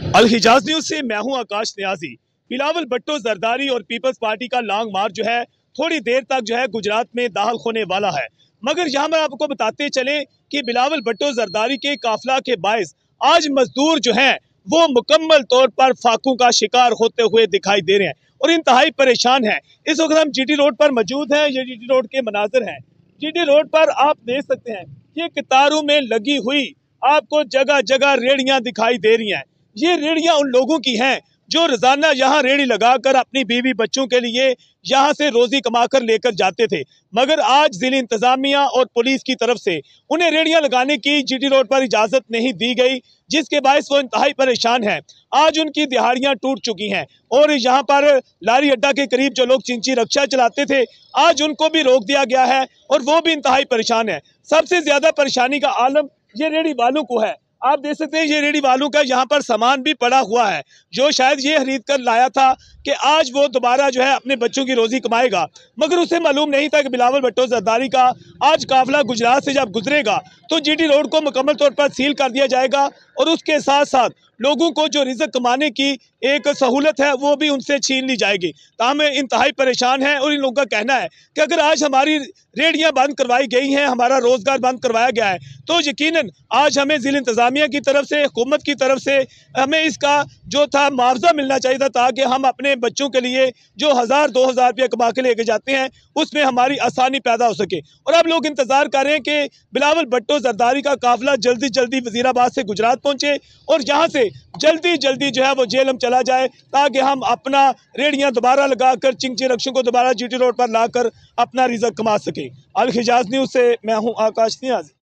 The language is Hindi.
अल हिजाज न्यूज से मैं हूं आकाश न्याजी। बिलावल भुट्टो जरदारी और पीपल्स पार्टी का लॉन्ग मार्च जो है थोड़ी देर तक जो है गुजरात में दाखिल होने वाला है, मगर यहाँ पर आपको बताते चले कि बिलावल भुट्टो जरदारी के काफिला के बायस आज मजदूर जो हैं वो मुकम्मल तौर पर फाकों का शिकार होते हुए दिखाई दे रहे हैं और इंतहाई परेशान हैं। इस वक्त हम जीटी रोड पर मौजूद हैं। ये जीटी रोड के मनाजिर हैं। जीटी रोड पर आप देख सकते हैं कि कतारों में लगी हुई आपको जगह जगह रेड़ियां दिखाई दे रही हैं। ये रेड़ियां उन लोगों की हैं जो रोजाना यहाँ रेड़ी लगाकर अपनी बीवी बच्चों के लिए यहाँ से रोजी कमाकर लेकर जाते थे, मगर आज जिला इंतजामिया और पुलिस की तरफ से उन्हें रेड़ियां लगाने की जीटी रोड पर इजाजत नहीं दी गई, जिसके बायस वो इंतहाई परेशान हैं। आज उनकी दिहाड़ियां टूट चुकी हैं और यहाँ पर लारी अड्डा के करीब जो लोग चिंची रक्षा चलाते थे आज उनको भी रोक दिया गया है और वो भी इंतहाई परेशान है। सबसे ज्यादा परेशानी का आलम ये रेड़ी वालों को है। आप देख सकते हैं ये रेड़ी वालों का यहाँ पर सामान भी पड़ा हुआ है जो शायद ये खरीद कर लाया था कि आज वो दोबारा जो है अपने बच्चों की रोजी कमाएगा, मगर उसे मालूम नहीं था कि बिलावल भुट्टो जरदारी का आज काफिला गुजरात से जब गुजरेगा तो जीटी रोड को मुकम्मल तौर पर सील कर दिया जाएगा और उसके साथ साथ लोगों को जो रिज़्क़ कमाने की एक सहूलत है वो भी उनसे छीन ली जाएगी। ताहम इंतहाई परेशान है और इन लोगों का कहना है कि अगर आज हमारी रेड़ियां बंद करवाई गई हैं, हमारा रोज़गार बंद करवाया गया है, तो यकीनन आज हमें ज़िला इंतज़ामिया की तरफ से, हुकूमत की तरफ से हमें इसका जो था मुआवजा मिलना चाहिए था, ताकि हम अपने बच्चों के लिए जो 1000-2000 रुपया कमा के लेके जाते हैं उसमें हमारी आसानी पैदा हो सके। और अब लोग इंतज़ार कर रहे हैं कि बिलावल भुट्टो जरदारी का काफिला जल्दी जल्दी वज़ीराबाद से गुजरात पहुँचे और यहाँ से जल्दी जल्दी जो है वो जेलम चला जाए, ताकि हम अपना रेड़ियां दोबारा लगाकर चिंची रक्षों को दोबारा जीटी रोड पर लाकर अपना रिज़्क़ कमा सके। अल हिजाज न्यूज़ से मैं हूं आकाश न्याजी।